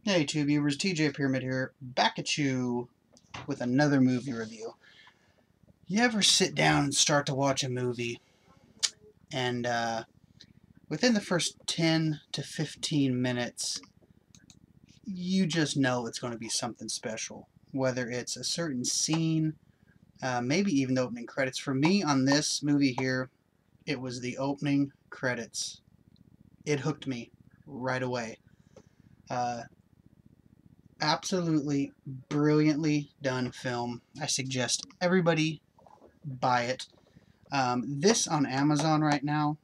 Hey YouTube viewers, TJ Pyramid here, back at you with another movie review. You ever sit down and start to watch a movie, and within the first 10 to 15 minutes, you just know it's going to be something special. Whether it's a certain scene, maybe even the opening credits. For me, on this movie here, it was the opening credits. It hooked me right away. Uh, Absolutely brilliantly done film. I suggest everybody buy it. This on Amazon right now,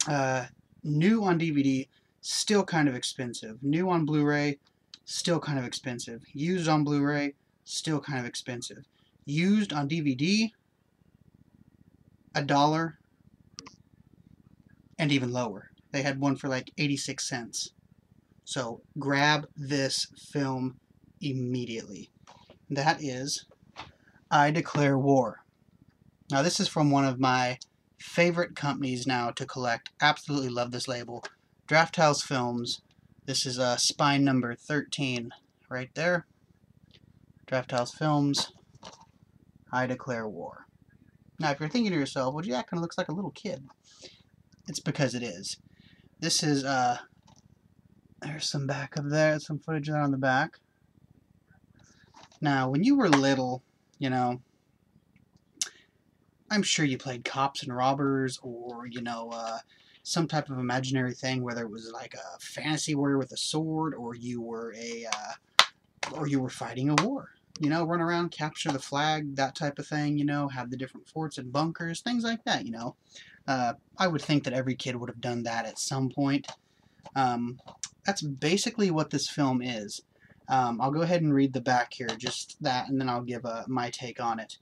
uh, new on DVD, still kind of expensive. New on Blu-ray, still kind of expensive. Used on Blu-ray, still kind of expensive. Used on DVD, $1 and even lower. They had one for like 86 cents. So grab this film immediately. That is I Declare War. Now this is from one of my favorite companies now to collect. Absolutely love this label. Draft House Films. This is spine number 13 right there. Draft House Films. I Declare War. Now if you're thinking to yourself, well, gee, that kind of looks like a little kid. It's because it is. This is, there's some back of there, some footage there on the back. Now, when you were little, you know, I'm sure you played cops and robbers, or some type of imaginary thing, whether it was like a fantasy warrior with a sword, or you were fighting a war. Run around, capture the flag, that type of thing. Have the different forts and bunkers, things like that. I would think that every kid would have done that at some point. That's basically what this film is. I'll go ahead and read the back here, just that, and then I'll give my take on it.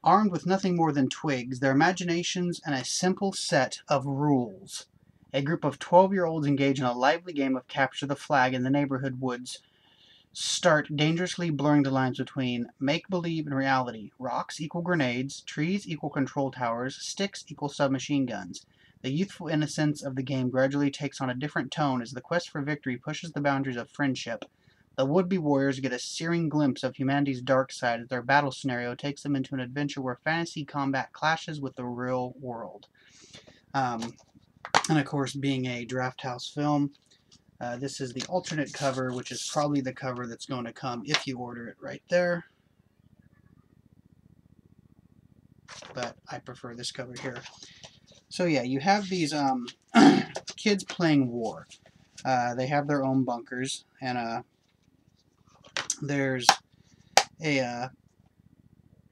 Armed with nothing more than twigs, their imaginations, and a simple set of rules, a group of 12-year-olds engage in a lively game of capture the flag in the neighborhood woods, start dangerously blurring the lines between make-believe and reality. Rocks equal grenades, trees equal control towers, sticks equal submachine guns. The youthful innocence of the game gradually takes on a different tone as the quest for victory pushes the boundaries of friendship. The would-be warriors get a searing glimpse of humanity's dark side as their battle scenario takes them into an adventure where fantasy combat clashes with the real world. And of course, being a Draft House film, this is the alternate cover, which is probably the cover that's going to come if you order it right there. But I prefer this cover here. So yeah, you have these kids playing war. They have their own bunkers, and there's a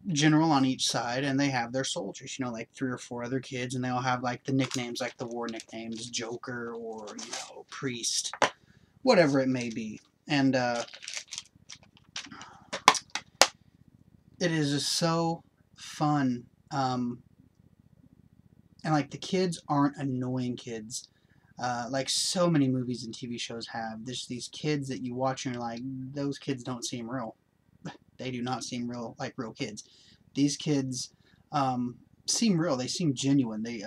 general on each side, and they have their soldiers, like 3 or 4 other kids, and they all have like the nicknames, like the war nicknames, Joker or, Priest, whatever it may be. And it is just so fun. And like the kids aren't annoying kids. Like so many movies and TV shows have. There's these kids that you watch and you're like, those kids don't seem real. They do not seem real, like real kids. These kids seem real. They seem genuine. They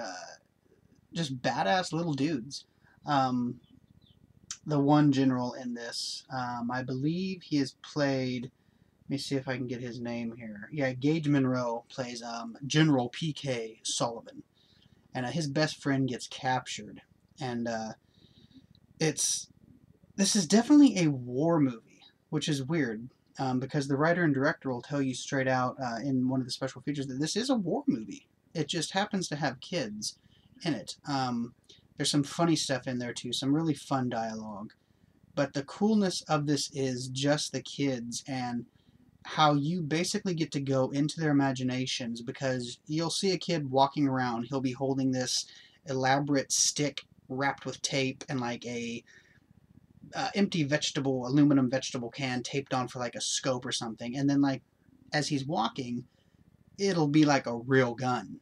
just badass little dudes. The one general in this, I believe he has played. Let me see if I can get his name here. Yeah, Gage Monroe plays General P.K. Sullivan, and his best friend gets captured, and this is definitely a war movie, which is weird, because the writer and director will tell you straight out in one of the special features that this is a war movie. It just happens to have kids in it. There's some funny stuff in there too, some really fun dialogue. But the coolness of this is just the kids and how you basically get to go into their imaginations, because you'll see a kid walking around, he'll be holding this elaborate stick wrapped with tape and like a empty aluminum vegetable can taped on for like a scope or something, and then like as he's walking, it'll be like a real gun,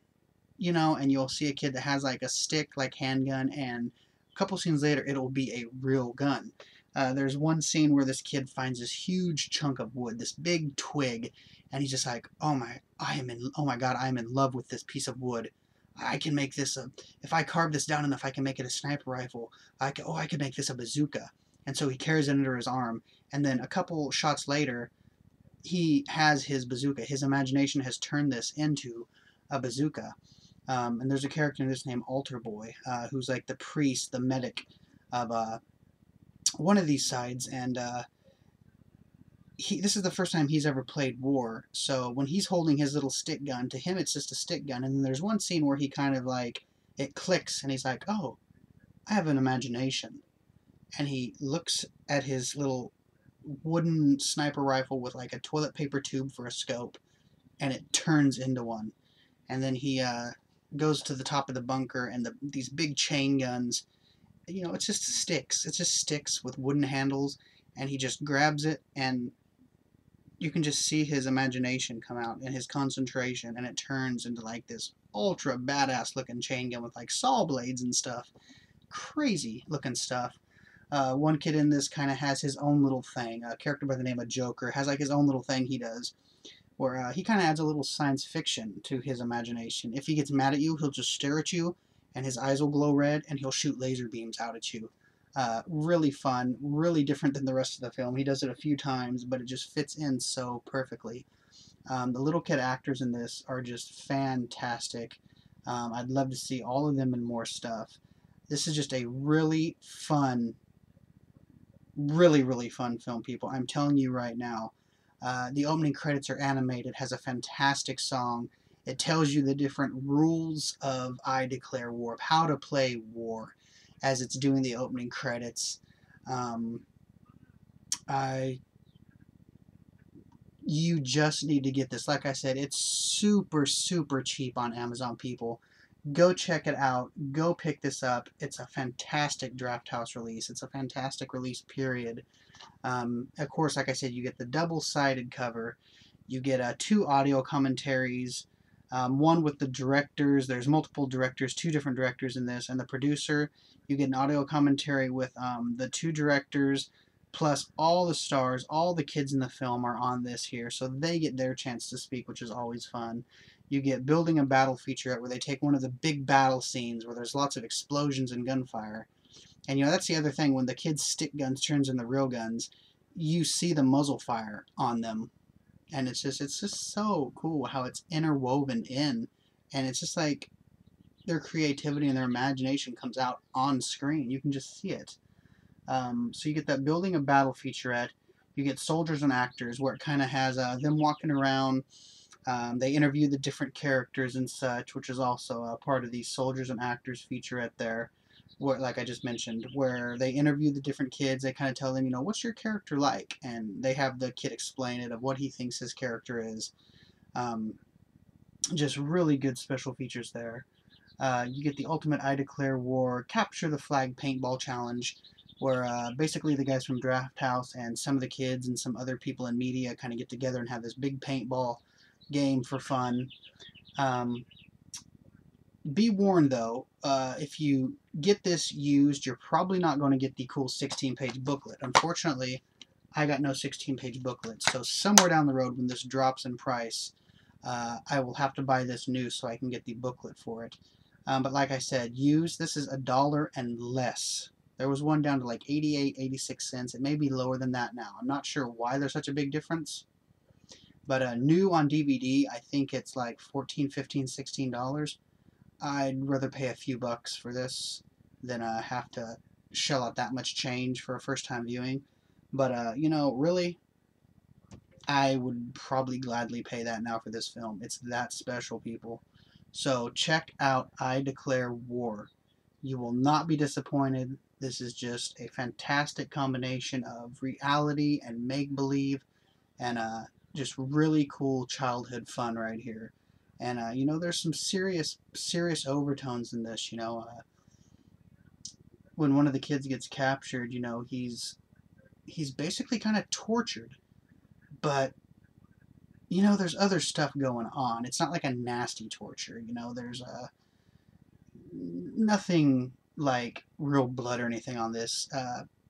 and you'll see a kid that has like a stick, like handgun, and a couple scenes later it'll be a real gun. There's one scene where this kid finds this huge chunk of wood, this big twig, and he's just like, oh my god, I am in love with this piece of wood. I can make this if I carve this down enough, I can make it a sniper rifle. I could make this a bazooka. and so he carries it under his arm. And then a couple shots later, he has his bazooka. His imagination has turned this into a bazooka. And there's a character in this named Altar Boy, who's like the priest, the medic of one of these sides, and this is the first time he's ever played war. So when he's holding his little stick gun, to him it's just a stick gun. And then there's one scene where he kind of like, it clicks, and he's like, oh, I have an imagination. And he looks at his little wooden sniper rifle with like a toilet paper tube for a scope, and it turns into one. And then he goes to the top of the bunker, and these big chain guns, it's just sticks. It's just sticks with wooden handles, and he just grabs it, and you can just see his imagination come out and his concentration, and it turns into like this ultra badass looking chain gun with like saw blades and stuff. Crazy looking stuff. One kid in this kind of has his own little thing. A character by the name of Joker has like his own little thing he does, where he kind of adds a little science fiction to his imagination. If he gets mad at you, he'll just stare at you, and his eyes will glow red, and he'll shoot laser beams out at you. Really fun, really different than the rest of the film. He does it a few times, but it just fits in so perfectly. The little kid actors in this are just fantastic. I'd love to see all of them in more stuff. This is just a really fun, really fun film, people. I'm telling you right now. The opening credits are animated, has a fantastic song. It tells you the different rules of I Declare War, of how to play war, as it's doing the opening credits. You just need to get this. Like I said, it's super cheap on Amazon, people. Go check it out. Go pick this up. It's a fantastic Draft House release. It's a fantastic release, period. Of course, like I said, you get the double-sided cover. You get 2 audio commentaries, one with the directors. There's multiple directors, 2 different directors in this, and the producer. You get an audio commentary with the 2 directors, plus all the stars, all the kids in the film are on this here, so they get their chance to speak, which is always fun. You get Building a Battle featurette, where they take one of the big battle scenes where there's lots of explosions and gunfire. And that's the other thing, when the kids' stick guns turns into real guns, you see the muzzle fire on them. And it's just so cool how it's interwoven in. And it's just like their creativity and their imagination comes out on screen. You can just see it. So you get that Building a Battle featurette. You get Soldiers and Actors, where it kind of has them walking around. They interview the different characters and such, which is also a part of the Soldiers and Actors featurette there. Where, like I just mentioned, where they interview the different kids. They kind of tell them, what's your character like? And they have the kid explain it, of what he thinks his character is. Just really good special features there. You get the Ultimate I Declare War Capture the Flag Paintball Challenge, where basically the guys from Draft House and some of the kids and some other people in media kind of get together and have this big paintball game for fun. Be warned, though, if you get this used, you're probably not going to get the cool 16-page booklet. Unfortunately, I got no 16-page booklet, so somewhere down the road when this drops in price, I will have to buy this new so I can get the booklet for it. But like I said, used, this is $1 and less. There was one down to like 88, 86 cents. It may be lower than that now. I'm not sure why there's such a big difference. But new on DVD, I think it's like $14, $15, $16. I'd rather pay a few bucks for this than have to shell out that much change for a first-time viewing. But, really, I would probably gladly pay that now for this film. It's that special, people. So check out I Declare War. You will not be disappointed. This is just a fantastic combination of reality and make-believe, and just really cool childhood fun right here. And, there's some serious overtones in this, when one of the kids gets captured, he's basically kind of tortured. But, there's other stuff going on. It's not like a nasty torture, there's nothing like real blood or anything on this.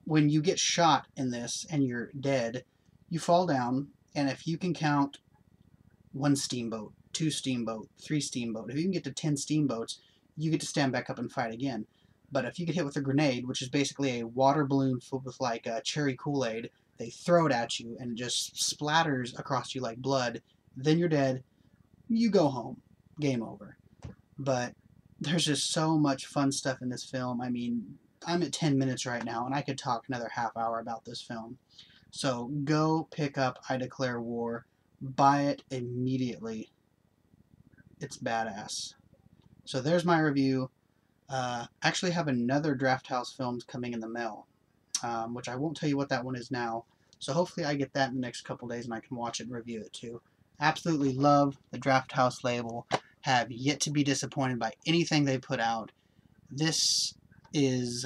When you get shot in this and you're dead, you fall down, and if you can count 1 steamboat, 2 steamboat, 3 steamboat, if you can get to 10 steamboats, you get to stand back up and fight again. But if you get hit with a grenade, which is basically a water balloon filled with like cherry Kool-Aid, they throw it at you and it just splatters across you like blood. Then you're dead. You go home. Game over. But there's just so much fun stuff in this film. I mean, I'm at 10 minutes right now, and I could talk another half hour about this film. So go pick up I Declare War. Buy it immediately. It's badass. So there's my review. Actually have another Draft House Films coming in the mail, which I won't tell you what that one is now. So hopefully I get that in the next couple days and I can watch it and review it too. Absolutely love the Draft House label. Have yet to be disappointed by anything they put out. This is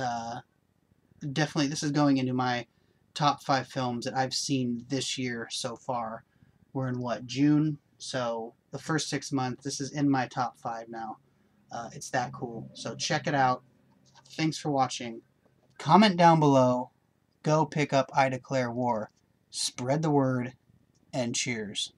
definitely, this is going into my top 5 films that I've seen this year so far. We're in what, June? So the first 6 months, this is in my top 5 now. It's that cool. So check it out. Thanks for watching. Comment down below. Go pick up I Declare War. Spread the word, and cheers.